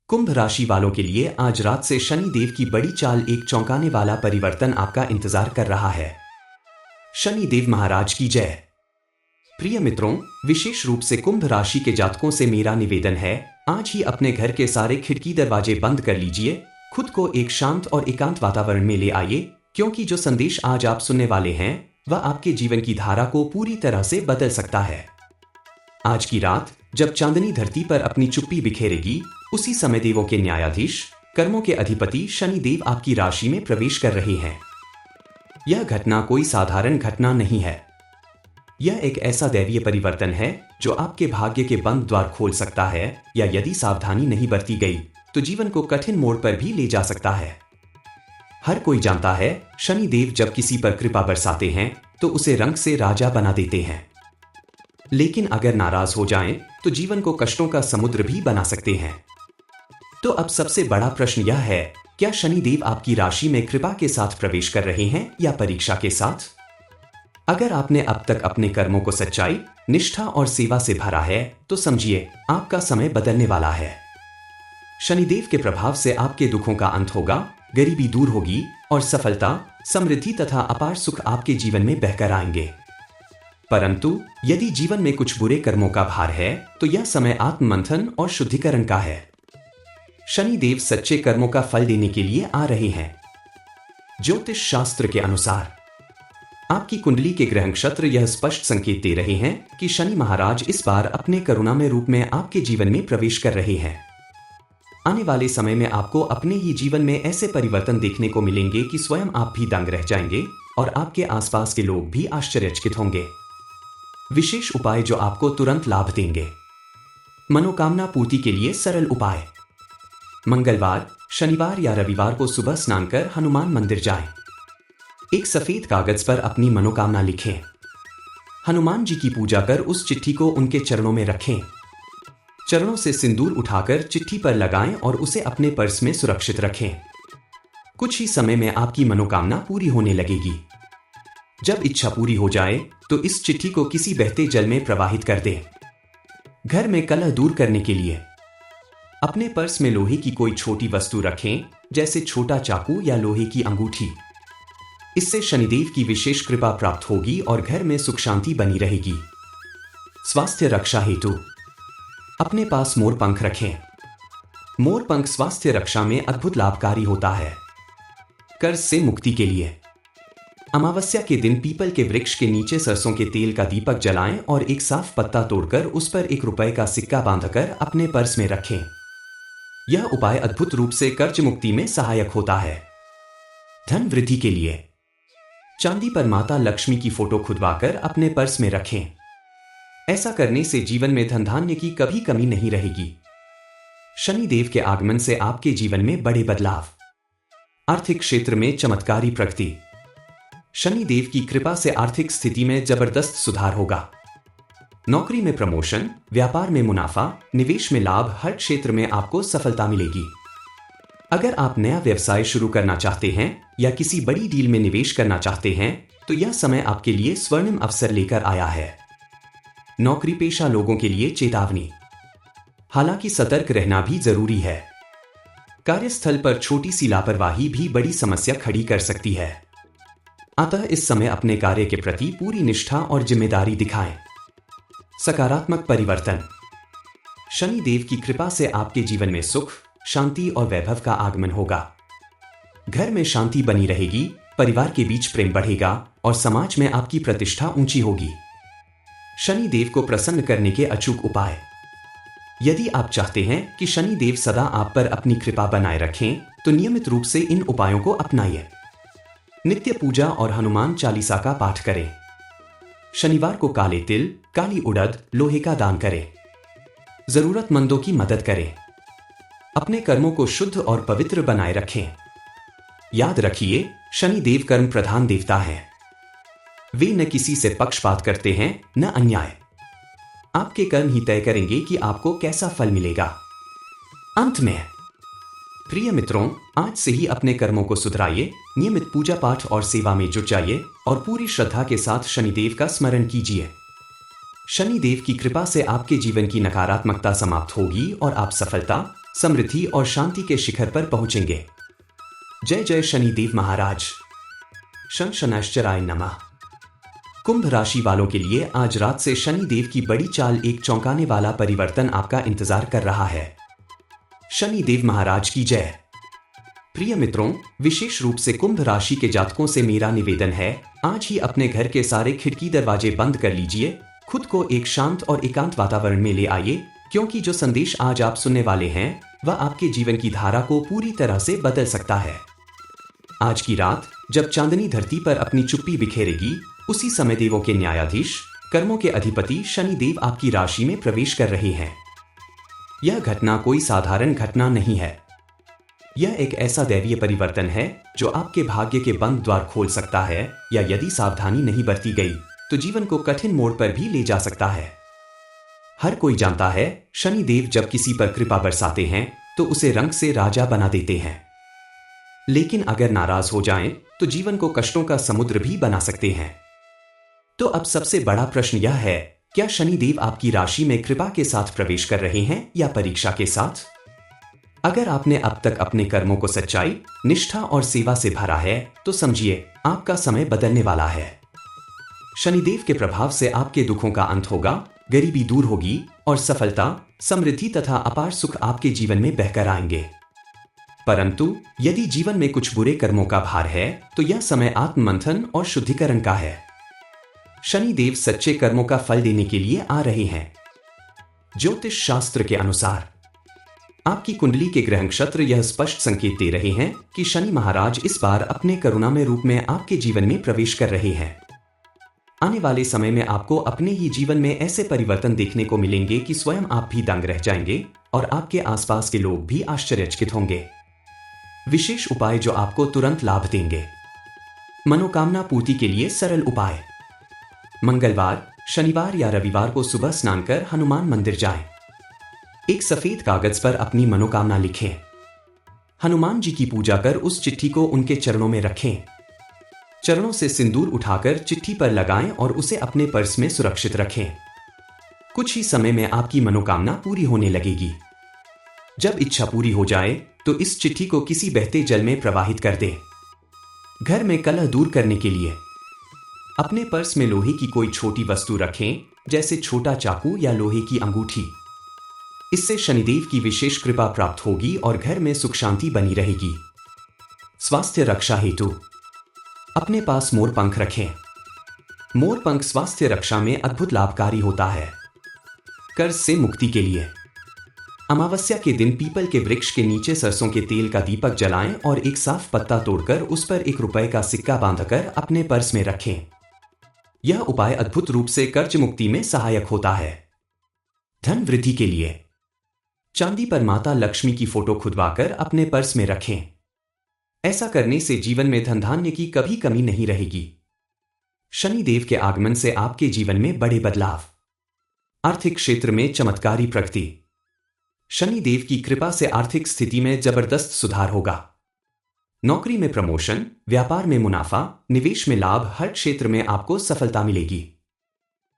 कुंभ राशि वालों के लिए आज रात से शनि देव की बड़ी चाल, एक चौंकाने वाला परिवर्तन आपका इंतजार कर रहा है। शनि देव महाराज की जय। प्रिय मित्रों, विशेष रूप से कुंभ राशि के जातकों से मेरा निवेदन है, आज ही अपने घर के सारे खिड़की दरवाजे बंद कर लीजिए, खुद को एक शांत और एकांत वातावरण में ले आइए, क्योंकि जो संदेश आज आप सुनने वाले हैं वह आपके जीवन की धारा को पूरी तरह से बदल सकता है। आज की रात जब चांदनी धरती पर अपनी चुप्पी बिखेरेगी, उसी समय देवों के न्यायाधीश, कर्मों के अधिपति शनि देव आपकी राशि में प्रवेश कर रहे हैं। यह घटना कोई साधारण घटना नहीं है। यह एक ऐसा दैवीय परिवर्तन है जो आपके भाग्य के बंद द्वार खोल सकता है, या यदि सावधानी नहीं बरती गई तो जीवन को कठिन मोड़ पर भी ले जा सकता है। हर कोई जानता है, शनि देव जब किसी पर कृपा बरसाते हैं तो उसे रंग से राजा बना देते हैं, लेकिन अगर नाराज हो जाएं तो जीवन को कष्टों का समुद्र भी बना सकते हैं। तो अब सबसे बड़ा प्रश्न यह है, क्या शनि देव आपकी राशि में कृपा के साथ प्रवेश कर रहे हैं या परीक्षा के साथ? अगर आपने अब तक अपने कर्मों को सच्चाई, निष्ठा और सेवा से भरा है तो समझिए आपका समय बदलने वाला है। शनिदेव के प्रभाव से आपके दुखों का अंत होगा, गरीबी दूर होगी और सफलता, समृद्धि तथा अपार सुख आपके जीवन में बहकर आएंगे। परंतु यदि जीवन में कुछ बुरे कर्मों का भार है तो यह समय आत्ममंथन और शुद्धिकरण का है। शनि देव सच्चे कर्मों का फल देने के लिए आ रहे हैं। ज्योतिष शास्त्र के अनुसार आपकी कुंडली के ग्रह नक्षत्र यह स्पष्ट संकेत दे रहे हैं कि शनि महाराज इस बार अपने करुणामय रूप में आपके जीवन में प्रवेश कर रहे हैं। आने वाले समय में आपको अपने ही जीवन में ऐसे परिवर्तन देखने को मिलेंगे कि स्वयं आप भी दंग रह जाएंगे और आपके आसपास के लोग भी आश्चर्यचकित होंगे। विशेष उपाय जो आपको तुरंत लाभ देंगे। मनोकामना पूर्ति के लिए सरल उपाय। मंगलवार, शनिवार या रविवार को सुबह स्नान कर हनुमान मंदिर जाएं। एक सफेद कागज पर अपनी मनोकामना लिखें। हनुमान जी की पूजा कर उस चिट्ठी को उनके चरणों में रखें। चरणों से सिंदूर उठाकर चिट्ठी पर लगाएं और उसे अपने पर्स में सुरक्षित रखें। कुछ ही समय में आपकी मनोकामना पूरी होने लगेगी। जब इच्छा पूरी हो जाए तो इस चिट्ठी को किसी बहते जल में प्रवाहित कर दें। घर में कलह दूर करने के लिए अपने पर्स में लोहे की कोई छोटी वस्तु रखें, जैसे छोटा चाकू या लोहे की अंगूठी। इससे शनिदेव की विशेष कृपा प्राप्त होगी और घर में सुख शांति बनी रहेगी। स्वास्थ्य रक्षा हेतु अपने पास मोर पंख रखें। मोर पंख स्वास्थ्य रक्षा में अद्भुत लाभकारी होता है। कर्ज से मुक्ति के लिए अमावस्या के दिन पीपल के वृक्ष के नीचे सरसों के तेल का दीपक जलाएं और एक साफ पत्ता तोड़कर उस पर ₹1 का सिक्का बांधकर अपने पर्स में रखें। यह उपाय अद्भुत रूप से कर्ज मुक्ति में सहायक होता है। धन वृद्धि के लिए चांदी पर माता लक्ष्मी की फोटो खुदवाकर अपने पर्स में रखें। ऐसा करने से जीवन में धन धान्य की कभी कमी नहीं रहेगी। शनि देव के आगमन से आपके जीवन में बड़े बदलाव। आर्थिक क्षेत्र में चमत्कारी प्रगति। शनि देव की कृपा से आर्थिक स्थिति में जबरदस्त सुधार होगा। नौकरी में प्रमोशन, व्यापार में मुनाफा, निवेश में लाभ, हर क्षेत्र में आपको सफलता मिलेगी। अगर आप नया व्यवसाय शुरू करना चाहते हैं या किसी बड़ी डील में निवेश करना चाहते हैं तो यह समय आपके लिए स्वर्णिम अवसर लेकर आया है। नौकरी पेशा लोगों के लिए चेतावनी। हालांकि सतर्क रहना भी जरूरी है। कार्यस्थल पर छोटी सी लापरवाही भी बड़ी समस्या खड़ी कर सकती है। अतः इस समय अपने कार्य के प्रति पूरी निष्ठा और जिम्मेदारी दिखाएं। सकारात्मक परिवर्तन। शनि देव की कृपा से आपके जीवन में सुख, शांति और वैभव का आगमन होगा। घर में शांति बनी रहेगी, परिवार के बीच प्रेम बढ़ेगा और समाज में आपकी प्रतिष्ठा ऊंची होगी। शनि देव को प्रसन्न करने के अचूक उपाय। यदि आप चाहते हैं कि शनि देव सदा आप पर अपनी कृपा बनाए रखें तो नियमित रूप से इन उपायों को अपनाइए। नित्य पूजा और हनुमान चालीसा का पाठ करें। शनिवार को काले तिल, काली उड़द, लोहे का दान करें। जरूरतमंदों की मदद करें। अपने कर्मों को शुद्ध और पवित्र बनाए रखें। याद रखिए, शनि देव कर्म प्रधान देवता हैं। वे न किसी से पक्षपात करते हैं न अन्याय। आपके कर्म ही तय करेंगे कि आपको कैसा फल मिलेगा। अंत में प्रिय मित्रों, आज से ही अपने कर्मों को सुधराइए, नियमित पूजा पाठ और सेवा में जुट जाइए और पूरी श्रद्धा के साथ शनिदेव का स्मरण कीजिए। शनिदेव की कृपा से आपके जीवन की नकारात्मकता समाप्त होगी और आप सफलता, समृद्धि और शांति के शिखर पर पहुंचेंगे। जय जय शनिदेव महाराज। शन शनैश्चराय नमः। कुंभ राशि वालों के लिए आज रात से शनिदेव की बड़ी चाल, एक चौंकाने वाला परिवर्तन आपका इंतजार कर रहा है। शनिदेव महाराज की जय। प्रिय मित्रों, विशेष रूप से कुंभ राशि के जातकों से मेरा निवेदन है, आज ही अपने घर के सारे खिड़की दरवाजे बंद कर लीजिए, खुद को एक शांत और एकांत वातावरण में ले आइए, क्योंकि जो संदेश आज आप सुनने वाले हैं वह आपके जीवन की धारा को पूरी तरह से बदल सकता है। आज की रात जब चांदनी धरती पर अपनी चुप्पी बिखेरेगी, उसी समय देवों के न्यायाधीश, कर्मों के अधिपति शनिदेव आपकी राशि में प्रवेश कर रहे हैं। यह घटना कोई साधारण घटना नहीं है। यह एक ऐसा दैवीय परिवर्तन है जो आपके भाग्य के बंद द्वार खोल सकता है, या यदि सावधानी नहीं बरती गई तो जीवन को कठिन मोड़ पर भी ले जा सकता है। हर कोई जानता है, शनिदेव जब किसी पर कृपा बरसाते हैं तो उसे रंग से राजा बना देते हैं, लेकिन अगर नाराज हो जाएं तो जीवन को कष्टों का समुद्र भी बना सकते हैं। तो अब सबसे बड़ा प्रश्न यह है, क्या शनिदेव आपकी राशि में कृपा के साथ प्रवेश कर रहे हैं या परीक्षा के साथ? अगर आपने अब तक अपने कर्मों को सच्चाई, निष्ठा और सेवा से भरा है तो समझिए आपका समय बदलने वाला है। शनिदेव के प्रभाव से आपके दुखों का अंत होगा, गरीबी दूर होगी और सफलता, समृद्धि तथा अपार सुख आपके जीवन में बहकर आएंगे। परंतु यदि जीवन में कुछ बुरे कर्मों का भार है तो यह समय आत्ममंथन और शुद्धिकरण का है। शनिदेव सच्चे कर्मों का फल देने के लिए आ रहे हैं। ज्योतिष शास्त्र के अनुसार आपकी कुंडली के ग्रह नक्षत्र यह स्पष्ट संकेत दे रहे हैं कि शनि महाराज इस बार अपने करुणामय रूप में आपके जीवन में प्रवेश कर रहे हैं। आने वाले समय में आपको अपने ही जीवन में ऐसे परिवर्तन देखने को मिलेंगे कि स्वयं आप भी दंग रह जाएंगे और आपके आसपास के लोग भी आश्चर्यचकित होंगे। विशेष उपाय जो आपको तुरंत लाभ देंगे। मनोकामना पूर्ति के लिए सरल उपाय। मंगलवार, शनिवार या रविवार को सुबह स्नान कर हनुमान मंदिर जाएं। एक सफेद कागज पर अपनी मनोकामना लिखें। हनुमान जी की पूजा कर उस चिट्ठी को उनके चरणों में रखें। चरणों से सिंदूर उठाकर चिट्ठी पर लगाएं और उसे अपने पर्स में सुरक्षित रखें। कुछ ही समय में आपकी मनोकामना पूरी होने लगेगी। जब इच्छा पूरी हो जाए तो इस चिट्ठी को किसी बहते जल में प्रवाहित कर दें। घर में कलह दूर करने के लिए अपने पर्स में लोहे की कोई छोटी वस्तु रखें, जैसे छोटा चाकू या लोहे की अंगूठी। इससे शनिदेव की विशेष कृपा प्राप्त होगी और घर में सुख शांति बनी रहेगी। स्वास्थ्य रक्षा हेतु अपने पास मोर पंख रखें। मोर पंख स्वास्थ्य रक्षा में अद्भुत लाभकारी होता है। कर्ज से मुक्ति के लिए अमावस्या के दिन पीपल के वृक्ष के नीचे सरसों के तेल का दीपक जलाएं और एक साफ पत्ता तोड़कर उस पर ₹1 का सिक्का बांधकर अपने पर्स में रखें। यह उपाय अद्भुत रूप से कर्ज मुक्ति में सहायक होता है। धन वृद्धि के लिए चांदी पर माता लक्ष्मी की फोटो खुदवाकर अपने पर्स में रखें। ऐसा करने से जीवन में धन धान्य की कभी कमी नहीं रहेगी। शनिदेव के आगमन से आपके जीवन में बड़े बदलाव। आर्थिक क्षेत्र में चमत्कारी प्रगति। शनिदेव की कृपा से आर्थिक स्थिति में जबरदस्त सुधार होगा। नौकरी में प्रमोशन, व्यापार में मुनाफा, निवेश में लाभ, हर क्षेत्र में आपको सफलता मिलेगी।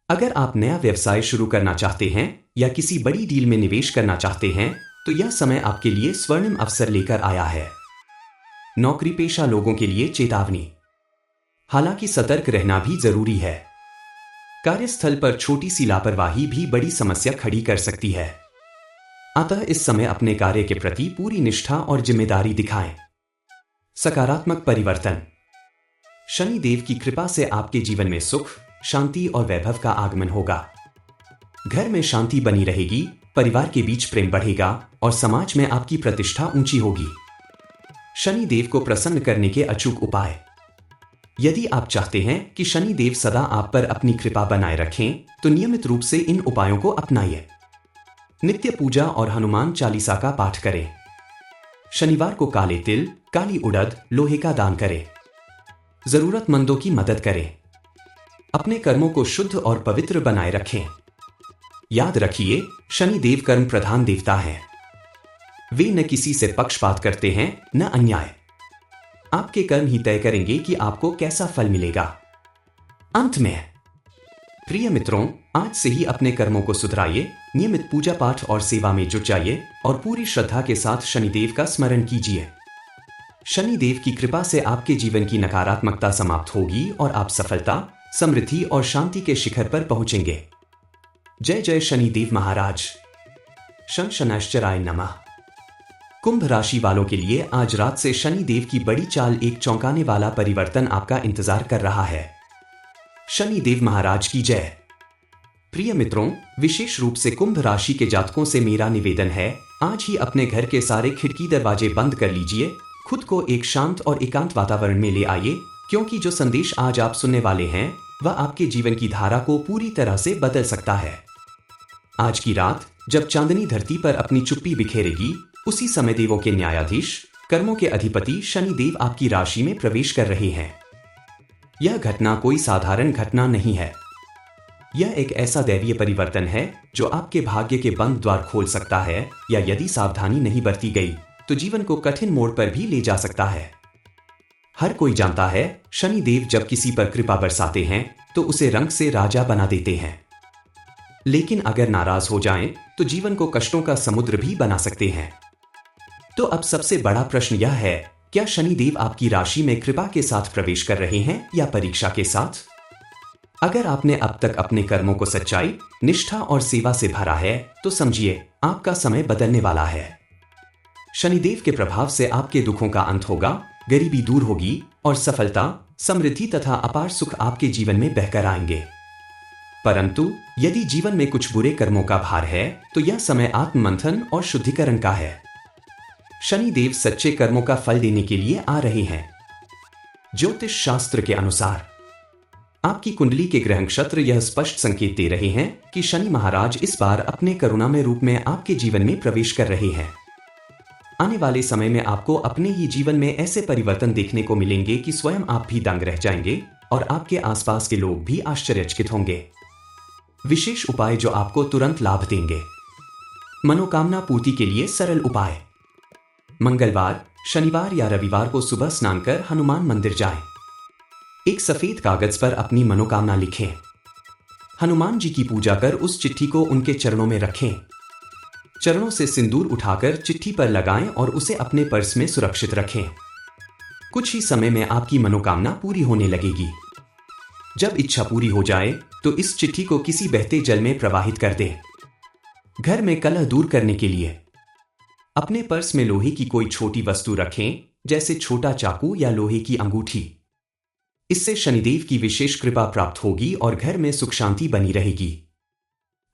अगर आप नया व्यवसाय शुरू करना चाहते हैं या किसी बड़ी डील में निवेश करना चाहते हैं तो यह समय आपके लिए स्वर्णिम अवसर लेकर आया है। नौकरी पेशा लोगों के लिए चेतावनी। हालांकि सतर्क रहना भी जरूरी है। कार्यस्थल पर छोटी सी लापरवाही भी बड़ी समस्या खड़ी कर सकती है। अतः इस समय अपने कार्य के प्रति पूरी निष्ठा और जिम्मेदारी दिखाएं। सकारात्मक परिवर्तन। शनिदेव की कृपा से आपके जीवन में सुख, शांति और वैभव का आगमन होगा। घर में शांति बनी रहेगी, परिवार के बीच प्रेम बढ़ेगा और समाज में आपकी प्रतिष्ठा ऊंची होगी। शनिदेव को प्रसन्न करने के अचूक उपाय। यदि आप चाहते हैं कि शनिदेव सदा आप पर अपनी कृपा बनाए रखें तो नियमित रूप से इन उपायों को अपनाइए। नित्य पूजा और हनुमान चालीसा का पाठ करें। शनिवार को काले तिल, काली उड़द, लोहे का दान करें। जरूरतमंदों की मदद करें। अपने कर्मों को शुद्ध और पवित्र बनाए रखें। याद रखिए, शनिदेव कर्म प्रधान देवता हैं। वे न किसी से पक्षपात करते हैं न अन्याय। आपके कर्म ही तय करेंगे कि आपको कैसा फल मिलेगा। अंत में प्रिय मित्रों, आज से ही अपने कर्मों को सुधराइए, नियमित पूजा पाठ और सेवा में जुट जाइए और पूरी श्रद्धा के साथ शनिदेव का स्मरण कीजिए। शनिदेव की कृपा से आपके जीवन की नकारात्मकता समाप्त होगी और आप सफलता, समृद्धि और शांति के शिखर पर पहुंचेंगे। जय जय शनिदेव महाराज। शनैश्चराय नमः। कुंभ राशि वालों के लिए आज रात से शनिदेव की बड़ी चाल, एक चौंकाने वाला परिवर्तन आपका इंतजार कर रहा है। शनिदेव महाराज की जय। प्रिय मित्रों, विशेष रूप से कुंभ राशि के जातकों से मेरा निवेदन है, आज ही अपने घर के सारे खिड़की दरवाजे बंद कर लीजिए, खुद को एक शांत और एकांत वातावरण में ले आइए, क्योंकि जो संदेश आज आप सुनने वाले हैं वह आपके जीवन की धारा को पूरी तरह से बदल सकता है। आज की रात जब चांदनी धरती पर अपनी चुप्पी बिखेरेगी, उसी समय देवों के न्यायाधीश, कर्मों के अधिपति शनिदेव आपकी राशि में प्रवेश कर रहे हैं। यह घटना कोई साधारण घटना नहीं है। यह एक ऐसा दैवीय परिवर्तन है जो आपके भाग्य के बंद द्वार खोल सकता है, या यदि सावधानी नहीं बरती गई तो जीवन को कठिन मोड़ पर भी ले जा सकता है। हर कोई जानता है, शनिदेव जब किसी पर कृपा बरसाते हैं तो उसे रंग से राजा बना देते हैं, लेकिन अगर नाराज हो जाएं तो जीवन को कष्टों का समुद्र भी बना सकते हैं। तो अब सबसे बड़ा प्रश्न यह है, क्या शनिदेव आपकी राशि में कृपा के साथ प्रवेश कर रहे हैं या परीक्षा के साथ? अगर आपने अब तक अपने कर्मों को सच्चाई, निष्ठा और सेवा से भरा है तो समझिए आपका समय बदलने वाला है। शनिदेव के प्रभाव से आपके दुखों का अंत होगा, गरीबी दूर होगी और सफलता, समृद्धि तथा अपार सुख आपके जीवन में बहकर आएंगे। परंतु यदि जीवन में कुछ बुरे कर्मों का भार है तो यह समय आत्ममंथन और शुद्धिकरण का है। शनिदेव सच्चे कर्मों का फल देने के लिए आ रहे हैं। ज्योतिष शास्त्र के अनुसार आपकी कुंडली के ग्रह नक्षत्र यह स्पष्ट संकेत दे रहे हैं कि शनि महाराज इस बार अपने करुणामय रूप में आपके जीवन में प्रवेश कर रहे हैं। आने वाले समय में आपको अपने ही जीवन में ऐसे परिवर्तन देखने को मिलेंगे कि स्वयं आप भी दंग रह जाएंगे और आपके आसपास के लोग भी आश्चर्यचकित होंगे। विशेष उपाय जो आपको तुरंत लाभ देंगे। मनोकामना पूर्ति के लिए सरल उपाय। मंगलवार, शनिवार या रविवार को सुबह स्नान कर हनुमान मंदिर जाएं। एक सफेद कागज पर अपनी मनोकामना लिखें। हनुमान जी की पूजा कर उस चिट्ठी को उनके चरणों में रखें। चरणों से सिंदूर उठाकर चिट्ठी पर लगाएं और उसे अपने पर्स में सुरक्षित रखें। कुछ ही समय में आपकी मनोकामना पूरी होने लगेगी। जब इच्छा पूरी हो जाए तो इस चिट्ठी को किसी बहते जल में प्रवाहित कर दें। घर में कलह दूर करने के लिए अपने पर्स में लोहे की कोई छोटी वस्तु रखें, जैसे छोटा चाकू या लोहे की अंगूठी। इससे शनिदेव की विशेष कृपा प्राप्त होगी और घर में सुख शांति बनी रहेगी।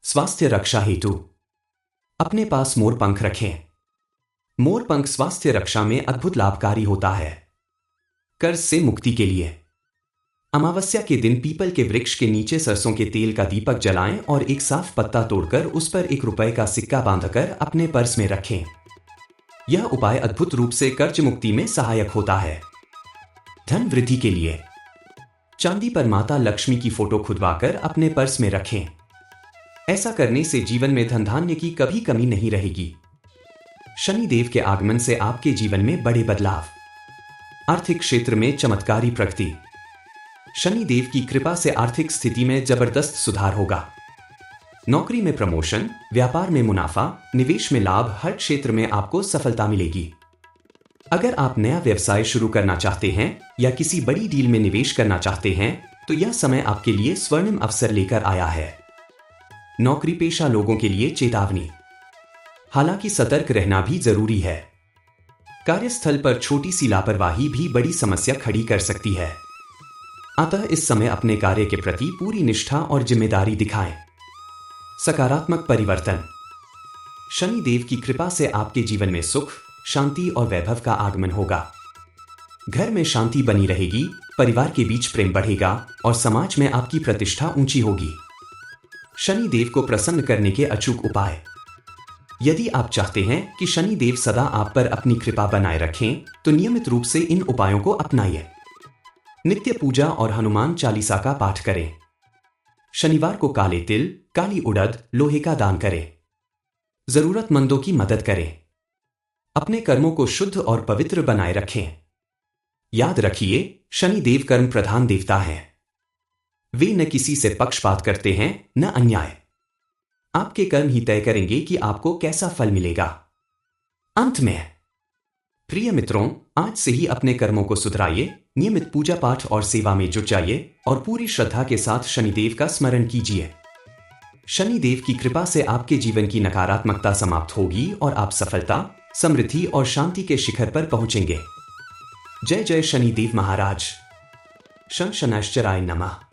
स्वास्थ्य रक्षा हेतु अपने पास मोर पंख रखें। मोर पंख स्वास्थ्य रक्षा में अद्भुत लाभकारी होता है। कर्ज से मुक्ति के लिए अमावस्या के दिन पीपल के वृक्ष के नीचे सरसों के तेल का दीपक जलाएं और एक साफ पत्ता तोड़कर उस पर ₹1 का सिक्का बांधकर अपने पर्स में रखें। यह उपाय अद्भुत रूप से कर्ज मुक्ति में सहायक होता है। धन वृद्धि के लिए चांदी पर माता लक्ष्मी की फोटो खुदवाकर अपने पर्स में रखें। ऐसा करने से जीवन में धन धान्य की कभी कमी नहीं रहेगी। शनिदेव के आगमन से आपके जीवन में बड़े बदलाव। आर्थिक क्षेत्र में चमत्कारी प्रगति। शनिदेव की कृपा से आर्थिक स्थिति में जबरदस्त सुधार होगा। नौकरी में प्रमोशन, व्यापार में मुनाफा, निवेश में लाभ, हर क्षेत्र में आपको सफलता मिलेगी। अगर आप नया व्यवसाय शुरू करना चाहते हैं या किसी बड़ी डील में निवेश करना चाहते हैं तो यह समय आपके लिए स्वर्णिम अवसर लेकर आया है। नौकरी पेशा लोगों के लिए चेतावनी। हालांकि सतर्क रहना भी जरूरी है। कार्यस्थल पर छोटी सी लापरवाही भी बड़ी समस्या खड़ी कर सकती है। अतः इस समय अपने कार्य के प्रति पूरी निष्ठा और जिम्मेदारी दिखाएं। सकारात्मक परिवर्तन। शनिदेव की कृपा से आपके जीवन में सुख, शांति और वैभव का आगमन होगा। घर में शांति बनी रहेगी, परिवार के बीच प्रेम बढ़ेगा और समाज में आपकी प्रतिष्ठा ऊंची होगी। शनिदेव को प्रसन्न करने के अचूक उपाय। यदि आप चाहते हैं कि शनिदेव सदा आप पर अपनी कृपा बनाए रखें तो नियमित रूप से इन उपायों को अपनाइए। नित्य पूजा और हनुमान चालीसा का पाठ करें। शनिवार को काले तिल, काली उड़द, लोहे का दान करें। जरूरतमंदों की मदद करें। अपने कर्मों को शुद्ध और पवित्र बनाए रखें। याद रखिए, शनिदेव कर्म प्रधान देवता है। वे न किसी से पक्षपात करते हैं न अन्याय। आपके कर्म ही तय करेंगे कि आपको कैसा फल मिलेगा। अंत में प्रिय मित्रों, आज से ही अपने कर्मों को सुधराइए, नियमित पूजा पाठ और सेवा में जुट जाइए और पूरी श्रद्धा के साथ शनिदेव का स्मरण कीजिए। शनिदेव की कृपा से आपके जीवन की नकारात्मकता समाप्त होगी और आप सफलता, समृद्धि और शांति के शिखर पर पहुंचेंगे। जय जय शनिदेव महाराज। शं शनैश्चराय नमः।